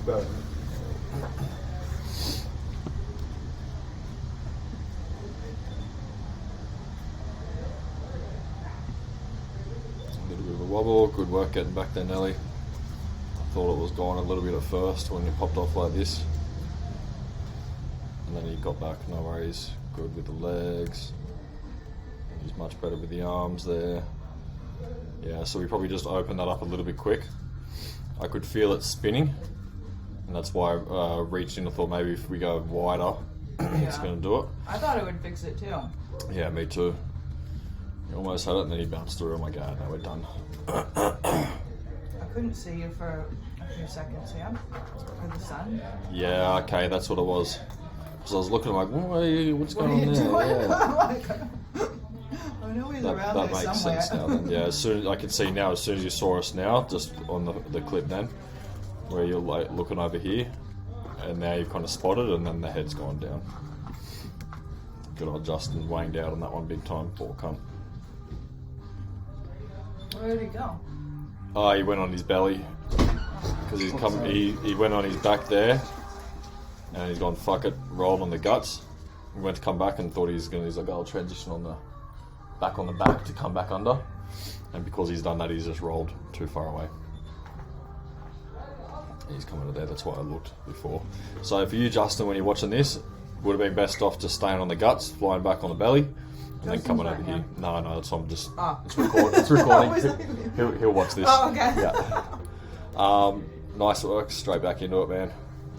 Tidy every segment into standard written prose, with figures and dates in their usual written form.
But A little bit of a wobble. Good work getting back there, Nellie. I thought it was gone a little bit at first when you popped off like this. And then he got back, no worries. Good with the legs. He's much better with the arms there. Yeah, so we probably just opened that up a little bit quick. I could feel it spinning, and that's why I reached in and thought maybe if we go wider, it's going to do it. I thought it would fix it too. Yeah, me too. He almost had it, and then he bounced through. Oh my god, now we're done. I couldn't see you for a few seconds, yeah? For the sun. Yeah, okay, that's what it was. So I was looking like, what's going on there? Yeah. I know he's around That there makes somewhere. sense now then. Yeah, as soon I can see now, as soon as you saw us now, just on the clip then, where you're like looking over here, and now you've kind of spotted, and then the head's gone down. Good old Justin waned out on that one big time, poor cunt. Where did he go? Oh, he went on his belly, because he went on his back there, and he's gone, fuck it, rolled on the guts. He went to come back and thought he's like, I'll transition on the back to come back under, and because he's done that, he's just rolled too far away. He's coming to there, that's why I looked before. So for you, Justin, when you're watching this, would have been best off just staying on the guts, flying back on the belly, and then coming over here. No, that's I'm just. Oh. It's recording. It's recording. He'll watch this. Oh, okay. Yeah. Nice work. Straight back into it, man.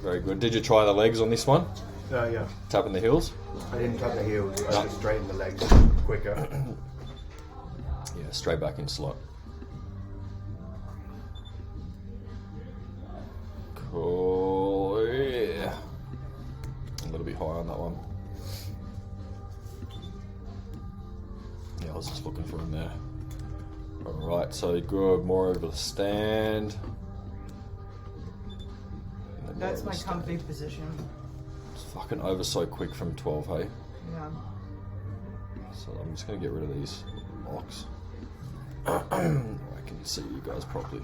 Very good. Did you try the legs on this one? yeah. Tapping the heels? I didn't tap the heels. I just straightened the legs quicker. Yeah, straight back in slot. Cool. Yeah. A little bit high on that one. Yeah, I was just looking for him there. Alright, so good. More over the stand. That's my comfy position. It's fucking over so quick from 12, hey? Yeah. So I'm just going to get rid of these locks. I can see you guys properly.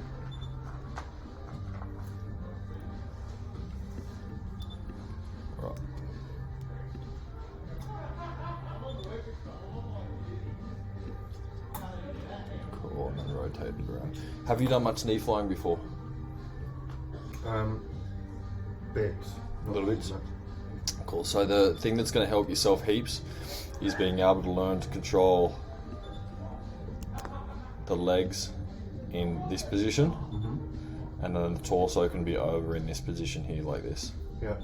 Right. Cool, and then rotate it around. Have you done much knee flying before? Bits. Little bits. Cool. So the thing that's going to help yourself heaps is being able to learn to control the legs in this position, and then the torso can be over in this position here like this. Yeah.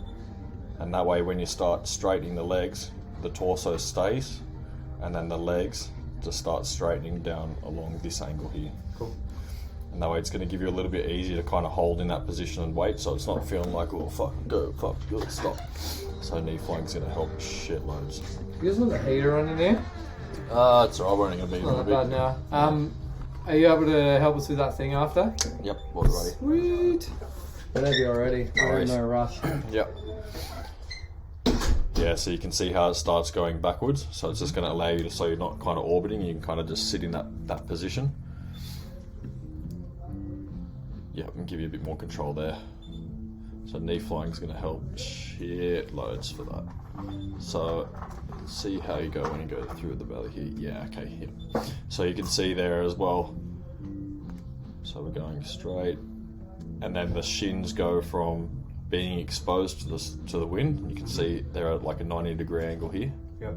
And that way when you start straightening the legs, the torso stays, and then the legs just start straightening down along this angle here. Cool. And that way it's going to give you a little bit easier to kind of hold in that position and wait, so it's not feeling like, oh fuck, go, fuck, good, stop. So knee flying's going to help shitloads. You guys want the heater on in there? It's alright, we're only going to be a little Not bit. bad now. Are you able to help us with that thing after? Yep, we're ready. Sweet. Whenever you're ready. We're in no rush. Yep. Yeah, so you can see how it starts going backwards. So it's just going to allow you to, so you're not kind of orbiting, you can kind of just sit in that position. Yep, and give you a bit more control there. So knee flying is going to help shitloads for that. So see how you go when you go through the belly here. Yeah, okay, yep. So you can see there as well. So we're going straight, and then the shins go from being exposed to the wind. You can see they're at like a 90-degree angle here. Yep.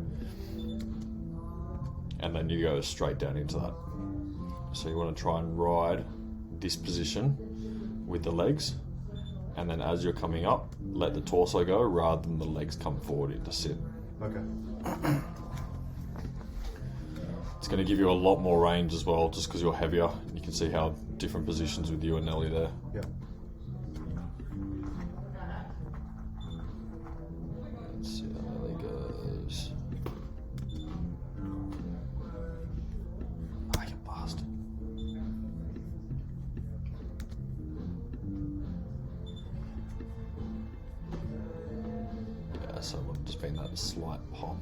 And then you go straight down into that. So you want to try and ride this position with the legs, and then as you're coming up, let the torso go rather than the legs come forward into sit. Okay. It's going to give you a lot more range as well, just because you're heavier. You can see how different positions with you and Nellie there. Yeah. Let's see how Nellie goes. Ah, you bastard. Yeah, so we've just been that slight pop.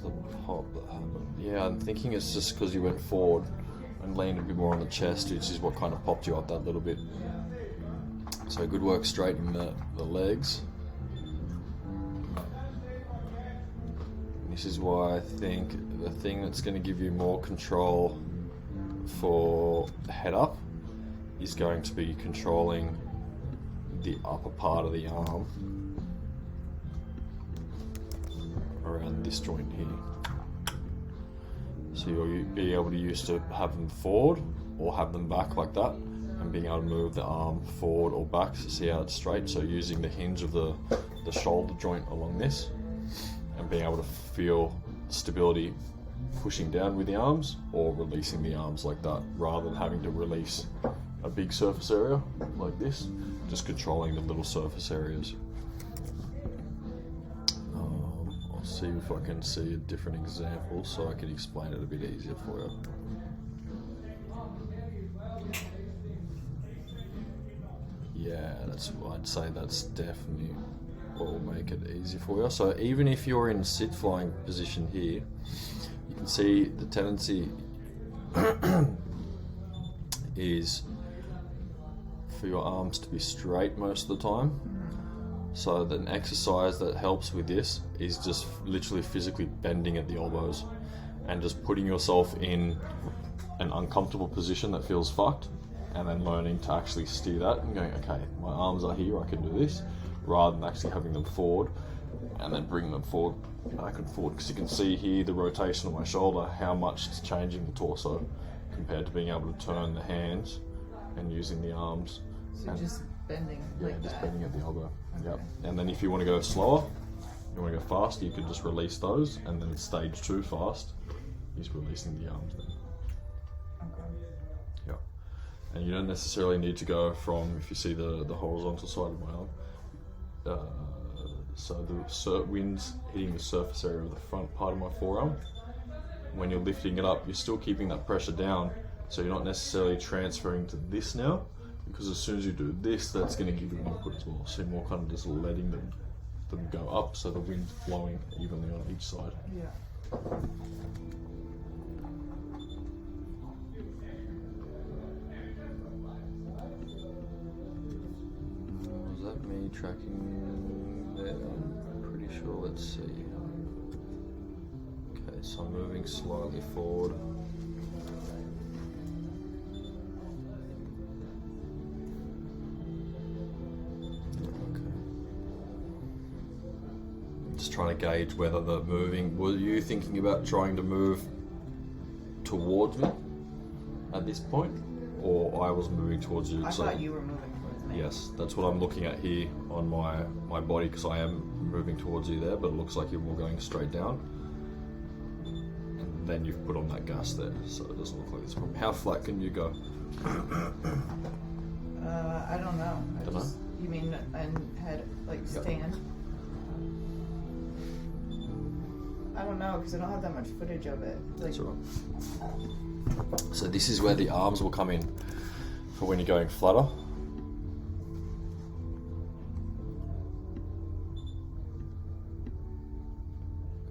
the pop that happened? Yeah, I'm thinking it's just because you went forward and leaned a bit more on the chest, which is what kind of popped you up that little bit. So good work straightening the legs. This is why I think the thing that's going to give you more control for head up is going to be controlling the upper part of the arm around this joint here. So you'll be able to use to have them forward or have them back like that, and being able to move the arm forward or back to see how it's straight. So using the hinge of the shoulder joint along this and being able to feel stability pushing down with the arms or releasing the arms like that, rather than having to release a big surface area like this, just controlling the little surface areas. I'll see if I can see a different example so I can explain it a bit easier for you. Yeah, I'd say that's definitely what will make it easier for you. So even if you're in sit flying position here, you can see the tendency is for your arms to be straight most of the time. So an exercise that helps with this is just literally physically bending at the elbows and just putting yourself in an uncomfortable position that feels fucked, and then learning to actually steer that and going, okay, my arms are here, I can do this, rather than actually having them forward and then bringing them forward, back and forward. Because you can see here the rotation of my shoulder, how much it's changing the torso compared to being able to turn the hands and using the arms. So and just bending like just that. bending at the elbow. Okay. Yep. And then if you want to go slower, you want to go faster, you can just release those, and then stage 2 fast is releasing the arms then. Okay. Yep. And you don't necessarily need to go from, if you see the horizontal side of my arm, so the wind's hitting the surface area of the front part of my forearm. When you're lifting it up, you're still keeping that pressure down, so you're not necessarily transferring to this now, because as soon as you do this, that's going to give you an input as well. So you're more kind of just letting them go up, so the wind's blowing evenly on each side. Yeah. Was that me tracking there? I'm pretty sure. Let's see. Okay, so I'm moving slightly forward. Just trying to gauge whether the moving. Were you thinking about trying to move towards me at this point, or I was moving towards you? I thought you were moving towards me. Yes, that's what I'm looking at here on my body, because I am moving towards you there, but it looks like you're more going straight down. And then you've put on that gas there, so it doesn't look like it's a problem. How flat can you go? I don't know. Dunno? You mean and head like stand? I don't know, because I don't have that much footage of it. Like, That's all right. So this is where the arms will come in for when you're going flutter.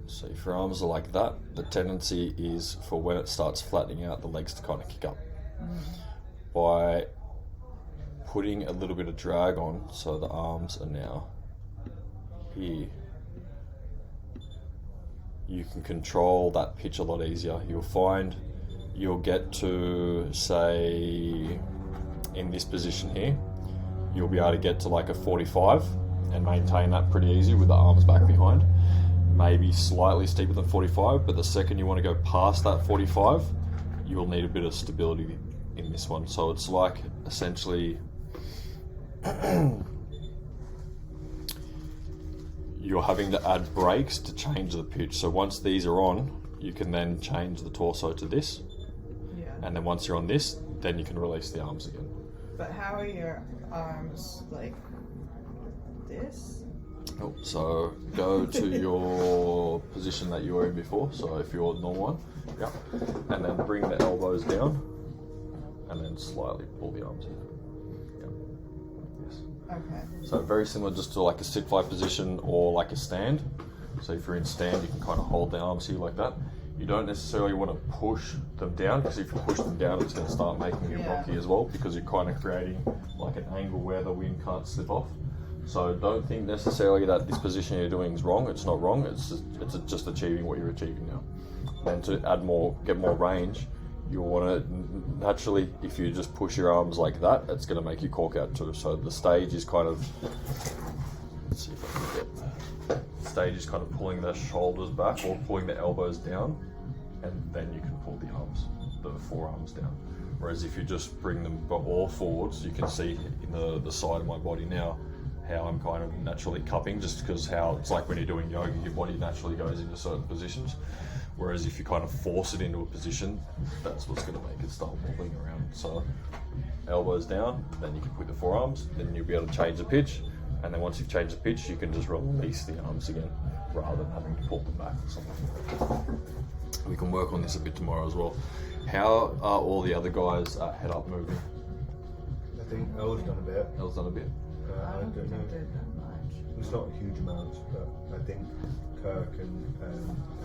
So if your arms are like that, the tendency is for when it starts flattening out, the legs to kind of kick up. By putting a little bit of drag on, so the arms are now here, you can control that pitch a lot easier. You'll find you'll get to, say, in this position here, you'll be able to get to like a 45 and maintain that pretty easy with the arms back behind. Maybe slightly steeper than 45, but the second you want to go past that 45, you'll need a bit of stability in this one. So it's like essentially you're having to add brakes to change the pitch. So once these are on, you can then change the torso to this. yeah. And then once you're on this, then you can release the arms again. But how are your arms like this? Oh, so go to your position that you were in before. So if you're normal one, yeah, and then bring the elbows down, and then slightly pull the arms in. Yeah. Yes. Okay. So very similar, just to like a sit fly position or like a stand. So if you're in stand, you can kind of hold the arms here like that. You don't necessarily want to push them down, because if you push them down, it's going to start making it rocky as well, because you're kind of creating like an angle where the wind can't slip off. So don't think necessarily that this position you're doing is wrong. It's not wrong. It's just achieving what you're achieving now. And to add more, get more range, you'll want to naturally, if you just push your arms like that, it's going to make you cork out too. So the stage is kind of, let's see if I can get, stage is kind of pulling the shoulders back or pulling the elbows down, and then you can pull the arms, the forearms down. Whereas if you just bring them all forwards, you can see in the side of my body now how I'm kind of naturally cupping, just because how it's like when you're doing yoga, your body naturally goes into certain positions. Whereas if you kind of force it into a position, that's what's going to make it start wobbling around. So elbows down, then you can put the forearms, then you'll be able to change the pitch. And then once you've changed the pitch, you can just release the arms again, rather than having to pull them back or something. We can work on this a bit tomorrow as well. How are all the other guys head up moving? I think Elle's done a bit. Elle's done a bit. I don't think know. I did that much. It's not huge amounts, but I think Kirk and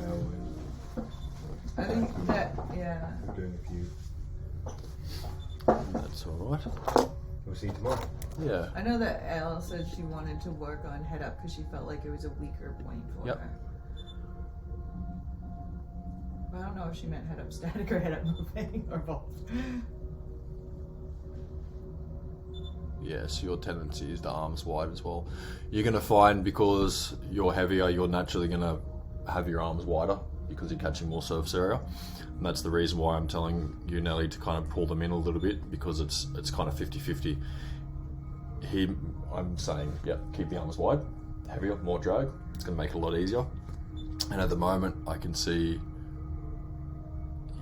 Elle and I think that, yeah. we're doing a few. That's all right. We'll see you tomorrow. Yeah. I know that Elle said she wanted to work on head up because she felt like it was a weaker point for Yep. her. But I don't know if she meant head up static or head up moving or both. Yeah, so your tendency is the arms wide as well. You're going to find, because you're heavier, you're naturally going to have your arms wider because you're catching more surface area. And that's the reason why I'm telling you, Nellie, to kind of pull them in a little bit, because it's kind of 50-50. I'm saying, yeah, keep the arms wide, heavier, more drag. It's going to make it a lot easier. And at the moment, I can see,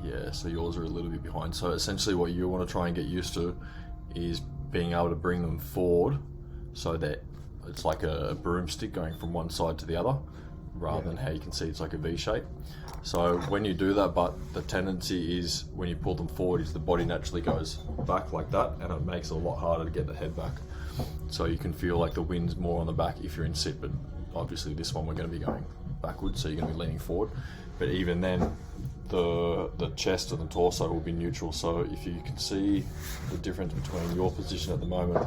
yeah, so yours are a little bit behind. So essentially what you want to try and get used to is being able to bring them forward so that it's like a broomstick going from one side to the other, rather than how you can see it's like a V shape. So when you do that, but the tendency is when you pull them forward is the body naturally goes back like that, and it makes it a lot harder to get the head back. So you can feel like the wind's more on the back if you're in sit, but obviously this one we're going to be going backwards, so you're going to be leaning forward. But even then, the chest and the torso will be neutral. So if you can see the difference between your position at the moment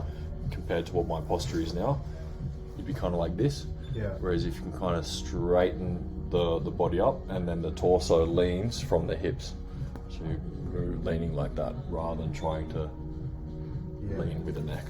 compared to what my posture is now, you'd be kind of like this. Yeah. Whereas if you can kind of straighten the body up, and then the torso leans from the hips, so you're leaning like that rather than trying to lean with the neck.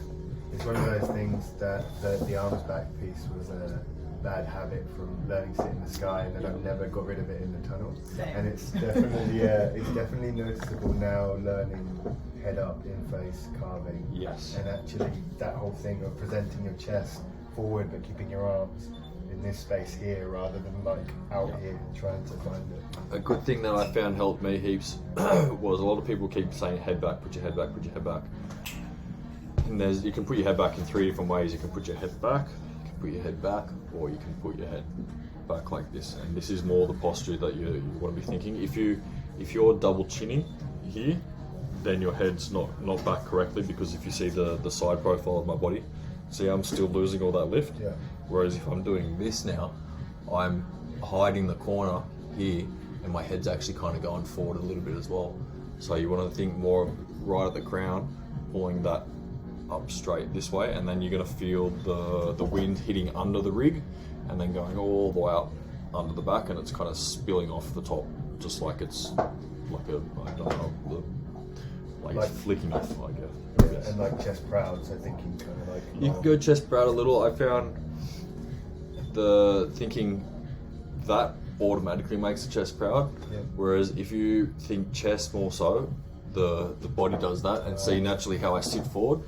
It's one of those things that the arms back piece was a bad habit from learning sit in the sky, and then I've never got rid of it in the tunnel. Same. And it's definitely it's definitely noticeable now learning head up, in face carving. Yes. And actually that whole thing of presenting your chest forward but keeping your arms in this space here rather than like out here trying to find it. A good thing that I found helped me heaps was a lot of people keep saying head back, put your head back, put your head back. And you can put your head back in 3 different ways. You can put your head back, you can put your head back, or you can put your head back like this. And this is more the posture that you want to be thinking. If you're double chinning here, then your head's not back correctly, because if you see the side profile of my body, see I'm still losing all that lift. Yeah. Whereas if I'm doing this now, I'm hiding the corner here, and my head's actually kind of going forward a little bit as well. So you want to think more right at the crown, pulling that up straight this way, and then you're going to feel the wind hitting under the rig and then going all the way up under the back, and it's kind of spilling off the top, just like it's like I don't know, like flicking off, I guess. Yeah, and like chest proud, so thinking kind of like You can go chest proud a little. I found the thinking that automatically makes the chest proud, whereas if you think chest more so, the body does that. And see naturally how I sit forward,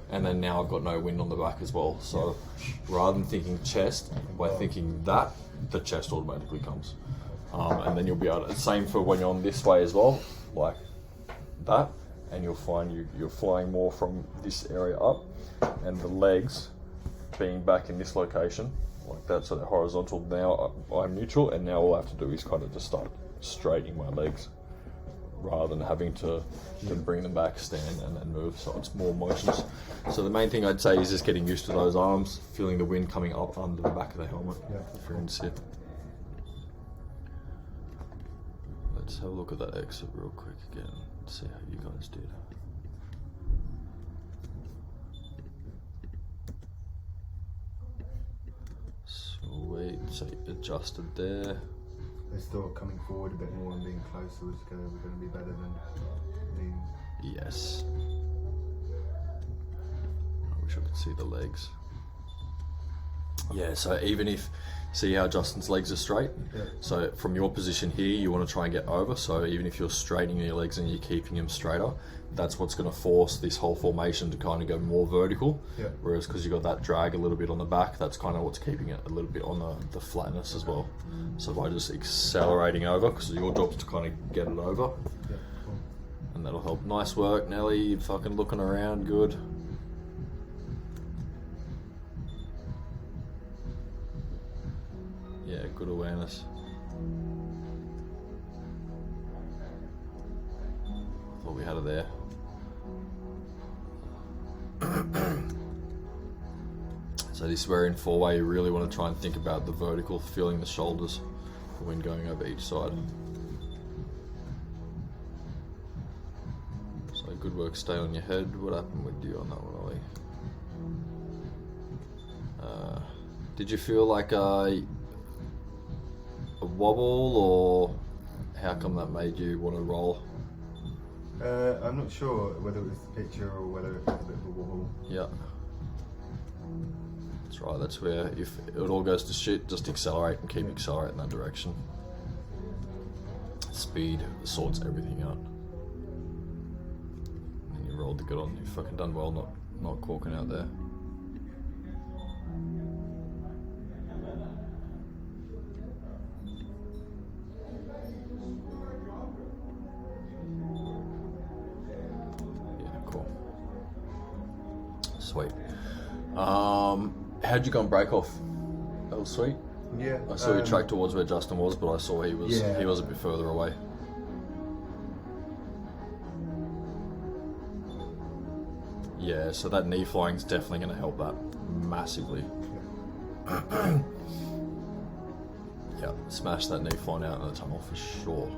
and then now I've got no wind on the back as well. So rather than thinking chest, by thinking that, the chest automatically comes, and then you'll be able to, same for when you're on this way as well, like that, and you'll find you're flying more from this area up, and the legs being back in this location like that, so they're horizontal. Now I'm neutral, and now all I have to do is kind of just start straightening my legs rather than having to bring them back, stand, and then move. So it's more motions. So the main thing I'd say is just getting used to those arms, feeling the wind coming up under the back of the helmet if you're in sit. Let's have a look at that exit real quick again. See how you guys did. Sweet. So you adjusted there. They thought coming forward a bit more and being closer was going to be better than being. Yes. I wish I could see the legs. Yeah, so even if, see how Justin's legs are straight? Yeah. So from your position here, you want to try and get over. So even if you're straightening your legs and you're keeping them straighter, that's what's going to force this whole formation to kind of go more vertical. Yeah. Whereas because you've got that drag a little bit on the back, that's kind of what's keeping it a little bit on the flatness as well. So by just accelerating over, because your job's to kind of get it over, Yeah, cool. and that'll help. Nice work, Nellie. You're fucking looking around good. Yeah, good awareness. Thought we had it there. So this is where in four-way you really want to try and think about the vertical, feeling the shoulders when going over each side. So good work, stay on your head. What happened with you on that one, Ollie? Did you feel like a wobble, or how come that made you want to roll? I'm not sure whether it was the picture or whether it was a bit of a wobble. Yeah. That's right, that's where if it all goes to shit, just accelerate and keep accelerating that direction. Speed sorts everything out. And you rolled the good on. You've fucking done well not corking out there. Sweet. How'd you go and break off? That was sweet. Yeah. I saw you track towards where Justin was, but I saw he was a bit further away. Yeah, so that knee flying is definitely going to help that massively. Yeah, smash that knee flying out in the tunnel for sure.